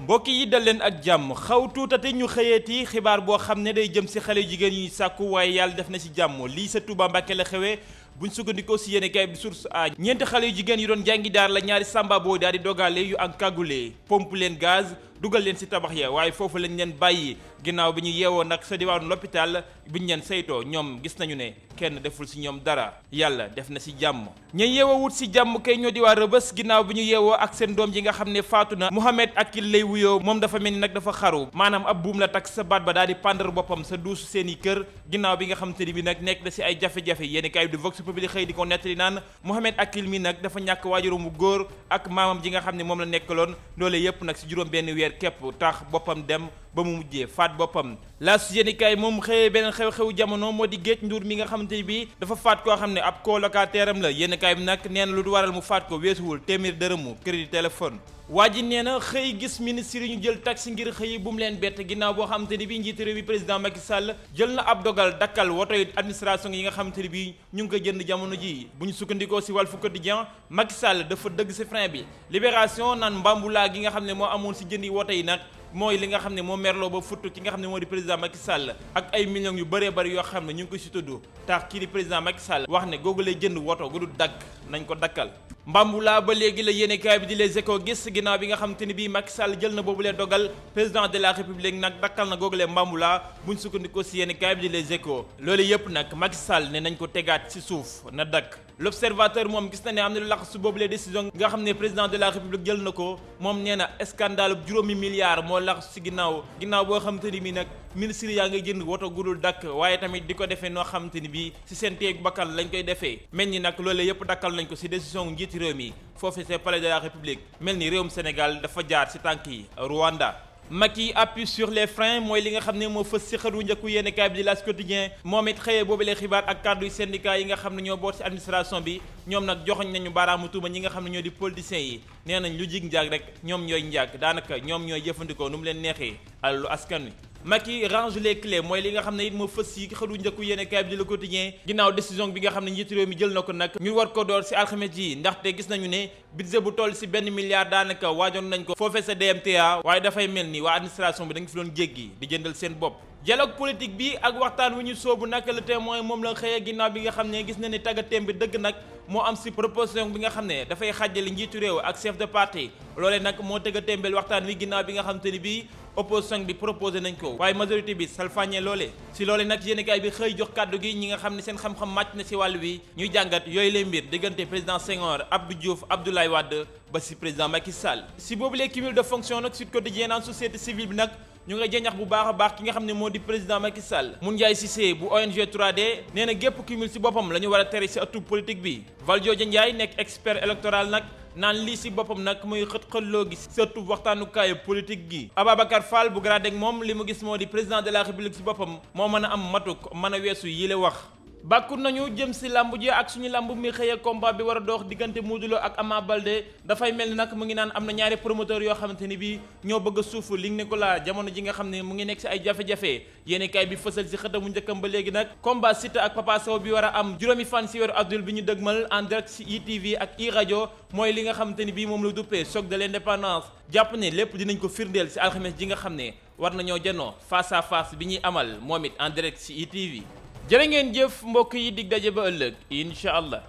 mbokk yi dal leen ak jàmm xaw tuutate ñu xëyeeti xibaar boo xam ne day jëm si xale jigéen ñuy sàkku waaye yàlla def na si jàmm lii sa Touba Mbàkke la xewee buñ sukkandikoo si yéene kaay bi source a ñeenti xale yu jigéen yu doon jàngi daar la ñaari samba boo daal di dogale yu ak kagule pompe leen gaz dugal leen si tabax ya waaye foofu lañ leen bàyyi ginnaaw bi ñu yeewoo nag sa diwaanu l'hôpital bi ñu leen saytoo ñoom gis nañu ne kenn deful si ñoom dara yàlla def na si jàmm ña yeewoo wut si jàmm kay ñoo di waa Rëbës ginnaaw bi ñu yeewoo ak seen doom ji nga xam ne faatu na Mouhamed Akil lay wuyoo moom dafa mel ni nag dafa xaru maanaam ab buum la takk sa baat ba daal di pendre boppam sa duusu seen i kër ginnaaw bi nga xam te ni bi nag nekk na si ay jafe-jafe yéeni kaay di Vox Populi xëy di ko nettali naan Mouhamed Akil mi nag dafa ñàkk waajuram mu góor ak maamam ji nga xam ne moom la nekkaloon loole yépp nag si juróom benn weer képp tax boppam dem ba mu mujjee faat boppam laas yéenikaay moom xëyee beneen xew-xewu jamono moo di Géej Ndour mi nga xamante ni bi dafa faat koo xam ne ab colocataire am la yéenikaay bi nag nee na lu waral mu faat ko weesuwul téeméer dërëmu crédit téléphone waa ji nee na xëy gis ministre yi ñu jël taxi ngir xëy bu mu leen bett ginnaaw boo xamante ni bi njiitu réew mi président Macky Sall jël na ab dogal dakkal woto yi administration yi nga xamante ni bi ñu ngi ko jënd jamono ji bu ñu sukkandikoo si Walf Quotidien Macky Sall dafa dëgg si frein bi Libération naan mbambulaa gi nga xam ne moo amoon si jëndi woto yi nag mooy li nga xam ne moo merloo ba futt ki nga xam ne moo di président Macky Sall ak ay millions yu bëree bëri yoo xam ne ñu ngi ko si tudd tax kii di président Macky Sall wax ne googu lay jënd woto gu du dagg nañ ko dakkal mbambulaa ba léegi la yéenekaay bi di Les Échos gis ginnaaw bi nga xam te ni bii Macky Sall jël na boobulee dogal président de la République nag dakkal na googulee mbambulaa buñ sukkandikoo si yéenekaay bi di Les Échos loolu yëpp nag Macky Sall ne nañ ko tegaat si suuf na dakk L'Observateur moom gis na ne am na lu lax su boobulee décision nga xam ne président de la République jël na ko moom nee na scandale juróomi milliards moo lax si ginnaaw boo xam te ni bii nag ministre yaa ngay jënd woto gudul dakk waaye tamit di ko defee noo xam te ni bii si seen teeg bakkal lañ koy defee mel ni nag loolu yëpp dakkal nañ ko si décision njiiti réew mi foofu c'est palais de la République mel ni réewum Sénégal dafa jaar ci tànk yi Rwanda Macky appuie sur les freins mooy li nga xam ne moo fës ci xëru njëkku yéenekaay bi di L'As Quotidien moom it xëyee boobu lee xibaar ak kàddu syndicat yi nga xam ne ñoo boot ci administration bi ñoom nag joxoñ nañu baaraamu tuuma ñi nga xam ne ñoo di politiciens yi nee nañ lu jig njaag rek ñoom ñooy njaag daanaka ñoom ñooy jëfandikoo nu mu leen neexee alalu askan wi Macky range les clés mooy li nga xam ne it moo fës yi xëru njëkku yéenekaay bi di Le Quotidien ginnaaw décision bi nga xam ne njiitu réew mi jël na ko nag ñu war ko door ci alxames yi ndaxte gis nañu ne budget bu toll ci $1 milliard daanaka waajoon nañ ko foofee sa DMTA waaye dafay mel ni waa administration bi da nga fi doon jéggi di jëndal seen bopp dialogue politique bi ak waxtaan wu ñu soobu nag Le Témoin moom la xëyee ginnaaw bi nga xam ne gis na ni tàggatéem bi dëgg nag moo am ci proposition bi nga xam ne dafay xàjjale njiitu réew ak chef de parti loolee nag moo tëggatéembel waxtaan wi ginnaaw bi nga xam te ni bii opposition bi proposé nañ ko waaye majorité bi salfaañee loole ci loole nag yéenekaay bi xëy jox kàddu gi ñi nga xam ne seen xam-xam màcc na ci wàll wi ñuy jàngat yooyu lay mbir diggante président Senghor Abdou Diouf Abdoulaye Wade ba ci président Macky Sall ci boobu les cumul de fonction nag Sud Quotidien naan société civile bi nag ñu nga jeñax bu baax a baax ki nga xam ne moo di président Macky Sall Moundiaye Cissé bu ONG 3D nee na gépp cumul ci boppam la ñu war a tere ci ëttub politique bi Valdiodio Ndiaye nekk expert électoral nag naan lii ci boppam nag muy xët-xëlloo gi surtout waxtaanukaayu politique gi Ababacar Fall bu Gradec moom li mu gis moo di président de la République ci boppam moo mën a am matuk mën a weesu yile wax bàkku nañu jëm ci lamb ji ak suñu lamb mi xëyee combat bi war a dox diggante Modou Lo ak Ama Baldé dafay mel ni nag mu ngi naan am na ñaari promoteur yoo xamante ni bii ñoo bëgg a suuf Luc Nicolaï jamono ji nga xam ne mu ngi nekk ci ay jafe-jafe yéenekaay bi fësal ci xëtamu njëkkam ba léegi nag combat Siteu ak Papa Sow bi war a am juróomi fan ci weeru avril bi ñu dëgmal en direct ci ITV ak iRadio mooy li nga xamante ni bii moom la duppee choc de l'indépendance jàpp ne lépp dinañ ko firndeel ci alxames ji nga xam ne war nañoo janoo face à face bi ñuy amal moom it en direct ci ITV jërë ngeen jëf mbokk yi dig daje ba ëllëg incha allah